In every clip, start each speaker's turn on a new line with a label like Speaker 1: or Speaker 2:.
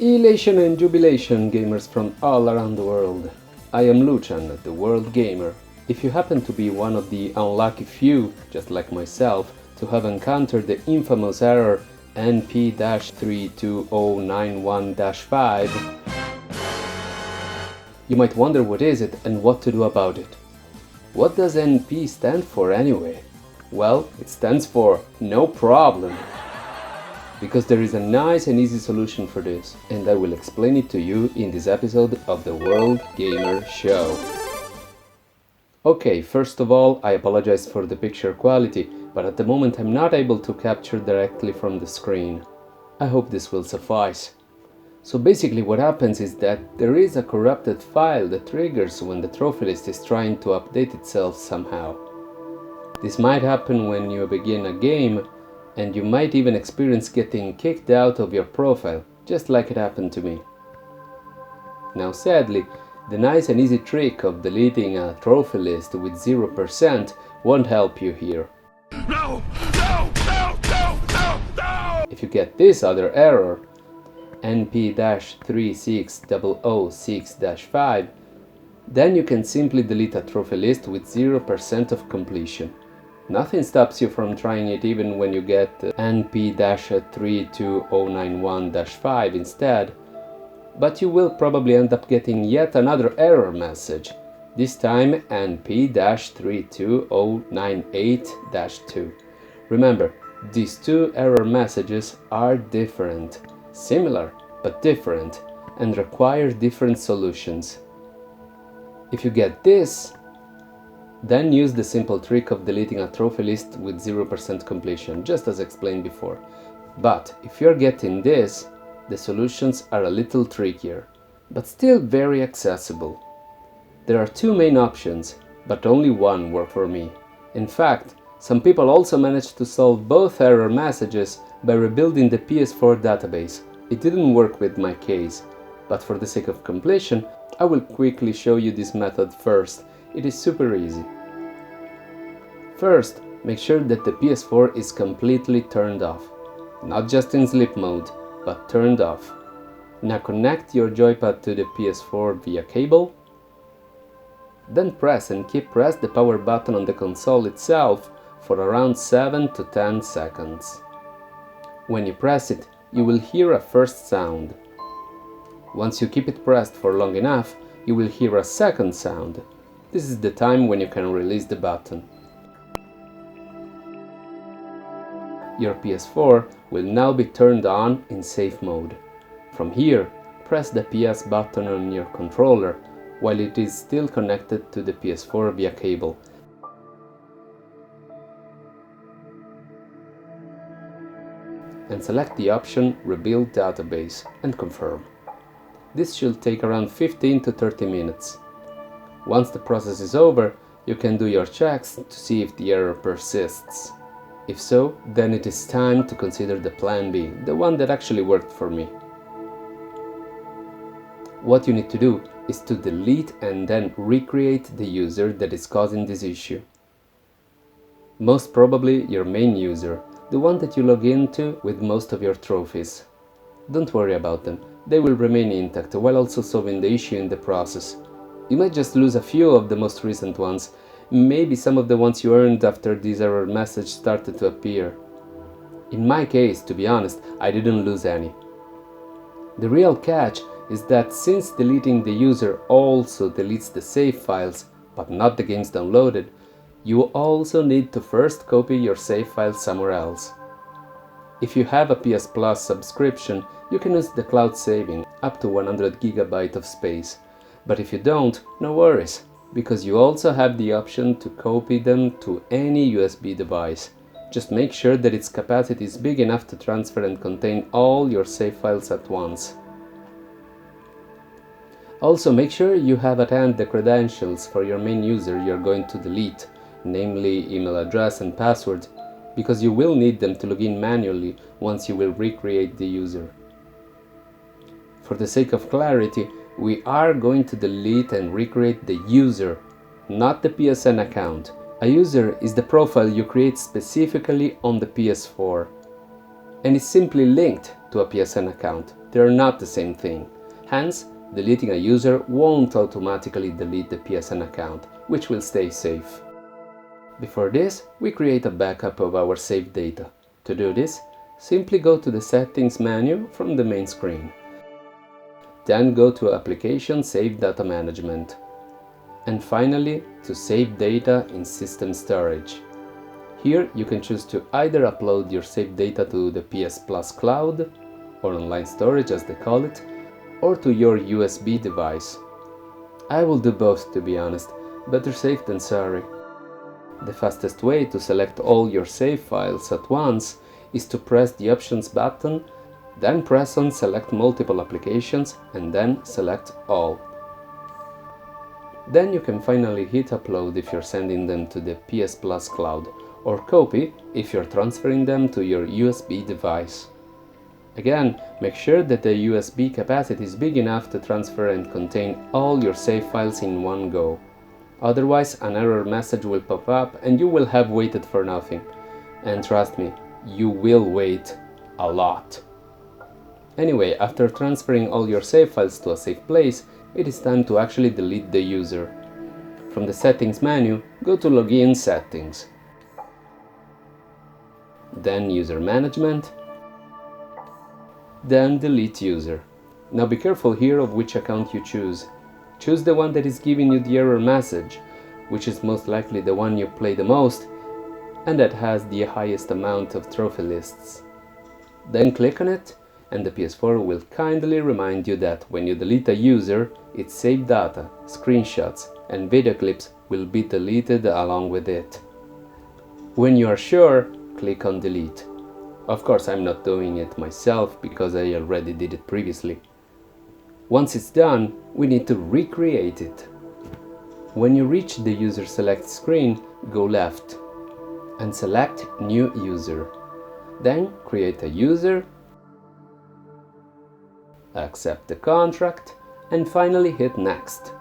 Speaker 1: Elation and jubilation, gamers from all around the world. I am Lucian, the World Gamer. If you happen to be one of the unlucky few, just like myself, to have encountered the infamous error NP-32091-5, you might wonder what is it and what to do about it. What does NP stand for anyway? Well, it stands for no problem. Because there is a nice and easy solution for this, and I will explain it to you in this episode of the World Gamer Show. Okay, first of all, I apologize for the picture quality, but at the moment I'm not able to capture directly from the screen. I hope this will suffice. So basically what happens is that there is a corrupted file that triggers when the trophy list is trying to update itself somehow. This might happen when you begin a game, and you might even experience getting kicked out of your profile, just like it happened to me. Now sadly, the nice and easy trick of deleting a trophy list with 0% won't help you here. No! No! No! No! No! No! If you get this other error, NP-36006-5, then you can simply delete a trophy list with 0% of completion. Nothing stops you from trying it even when you get NP-32091-5 instead, but you will probably end up getting yet another error message, this time NP-32098-2. Remember, these two error messages are different, similar but different, and require different solutions. If you get this, then use the simple trick of deleting a trophy list with 0% completion, just as explained before. But if you're getting this, the solutions are a little trickier, but still very accessible. There are two main options, but only one worked for me. In fact, some people also managed to solve both error messages by rebuilding the PS4 database. It didn't work with my case, but for the sake of completion, I will quickly show you this method first. It is super easy. First, make sure that the PS4 is completely turned off. Not just in sleep mode, but turned off. Now connect your joypad to the PS4 via cable. Then press and keep pressed the power button on the console itself for around 7 to 10 seconds. When you press it, you will hear a first sound. Once you keep it pressed for long enough, you will hear a second sound. This is the time when you can release the button. Your PS4 will now be turned on in safe mode. From here, press the PS button on your controller while it is still connected to the PS4 via cable. And select the option Rebuild Database and confirm. This should take around 15 to 30 minutes. Once the process is over, you can do your checks to see if the error persists. If so, then it is time to consider the plan B, the one that actually worked for me. What you need to do is to delete and then recreate the user that is causing this issue. Most probably your main user, the one that you log into with most of your trophies. Don't worry about them, they will remain intact while also solving the issue in the process. You might just lose a few of the most recent ones, maybe some of the ones you earned after this error message started to appear. In my case, to be honest, I didn't lose any. The real catch is that since deleting the user also deletes the save files, but not the games downloaded, you also need to first copy your save file somewhere else. If you have a PS Plus subscription, you can use the cloud saving, up to 100 GB of space. But if you don't, no worries, because you also have the option to copy them to any USB device. Just make sure that its capacity is big enough to transfer and contain all your save files at once. Also make sure you have at hand the credentials for your main user you're going to delete, namely email address and password, because you will need them to log in manually once you will recreate the user. For the sake of clarity, we are going to delete and recreate the user, not the PSN account. A user is the profile you create specifically on the PS4, and is simply linked to a PSN account. they're not the same thing. Hence, deleting a user won't automatically delete the PSN account, which will stay safe. Before this, we create a backup of our saved data. To do this, simply go to the Settings menu from the main screen. Then go to Application Save Data Management. And finally, to save data in System Storage. Here you can choose to either upload your saved data to the PS Plus Cloud, or online storage as they call it, or to your USB device. I will do both, to be honest, better safe than sorry. The fastest way to select all your save files at once is to press the Options button, then press on Select Multiple Applications and then Select All. Then you can finally hit Upload if you're sending them to the PS Plus Cloud, or Copy if you're transferring them to your USB device. Again, make sure that the USB capacity is big enough to transfer and contain all your save files in one go. Otherwise, an error message will pop up and you will have waited for nothing. And trust me, you will wait a lot. Anyway, after transferring all your save files to a safe place, it is time to actually delete the user. From the Settings menu, go to Login Settings. Then User Management. Then Delete User. Now be careful here of which account you choose. Choose the one that is giving you the error message, which is most likely the one you play the most and that has the highest amount of trophy lists. Then click on it and the PS4 will kindly remind you that when you delete a user, its saved data, screenshots and video clips will be deleted along with it. When you are sure, click on Delete. Of course, I'm not doing it myself because I already did it previously. Once it's done, we need to recreate it. When you reach the User Select screen, go left and select New User. Then create a user, accept the contract, and finally hit Next.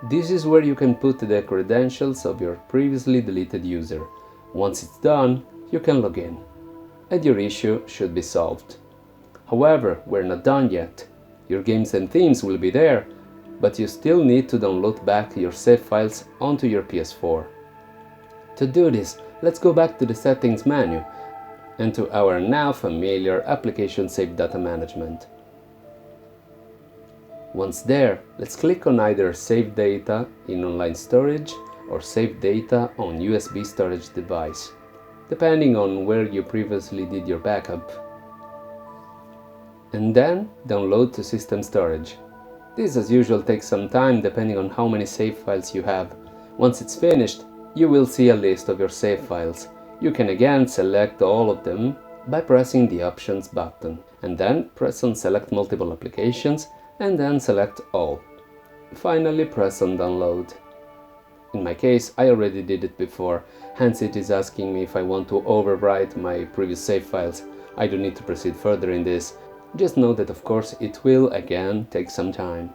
Speaker 1: This is where you can put the credentials of your previously deleted user. Once it's done, you can log in, and your issue should be solved. However, we're not done yet. Your games and themes will be there, but you still need to download back your save files onto your PS4. To do this, let's go back to the Settings menu and to our now familiar Application Save Data Management. Once there, let's click on either Save Data in Online Storage or Save Data on USB storage device, depending on where you previously did your backup. And then download to System Storage. This as usual takes some time depending on how many save files you have. Once it's finished, you will see a list of your save files. You can again select all of them by pressing the Options button, and then press on Select Multiple Applications and then select All. Finally press on Download. In my case, I already did it before, hence it is asking me if I want to overwrite my previous save files. I don't need to proceed further in this. Just know that of course it will again take some time.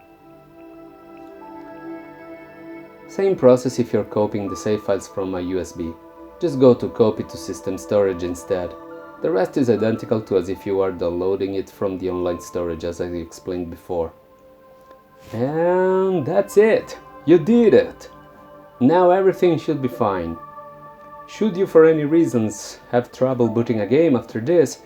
Speaker 1: Same process if you're copying the save files from a USB. Just go to Copy to System Storage instead. The rest is identical to as if you are downloading it from the online storage as I explained before. And that's it! You did it! Now everything should be fine. Should you for any reasons have trouble booting a game after this,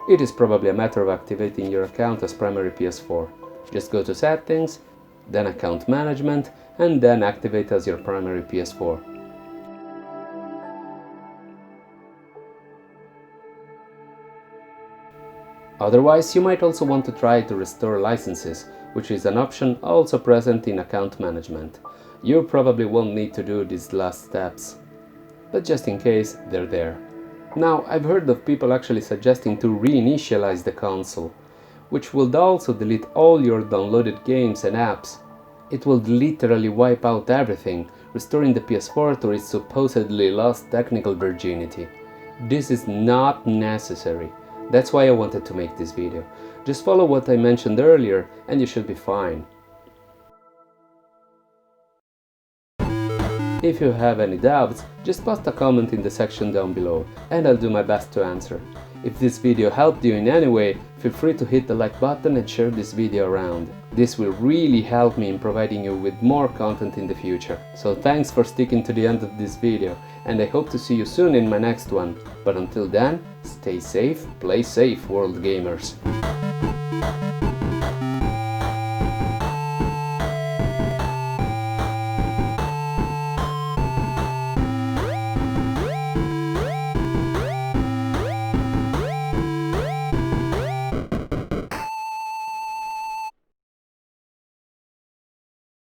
Speaker 1: it is probably a matter of activating your account as primary PS4. Just go to Settings, then Account Management, and then activate as your primary PS4. Otherwise, you might also want to try to restore licenses, which is an option also present in Account Management. You probably won't need to do these last steps, but just in case, they're there. Now, I've heard of people actually suggesting to reinitialize the console, which will also delete all your downloaded games and apps. It will literally wipe out everything, restoring the PS4 to its supposedly lost technical virginity. This is not necessary. That's why I wanted to make this video. Just follow what I mentioned earlier and you should be fine. If you have any doubts, just post a comment in the section down below and I'll do my best to answer. If this video helped you in any way, feel free to hit the like button and share this video around. This will really help me in providing you with more content in the future. So thanks for sticking to the end of this video, and I hope to see you soon in my next one. But until then, stay safe, play safe, world gamers.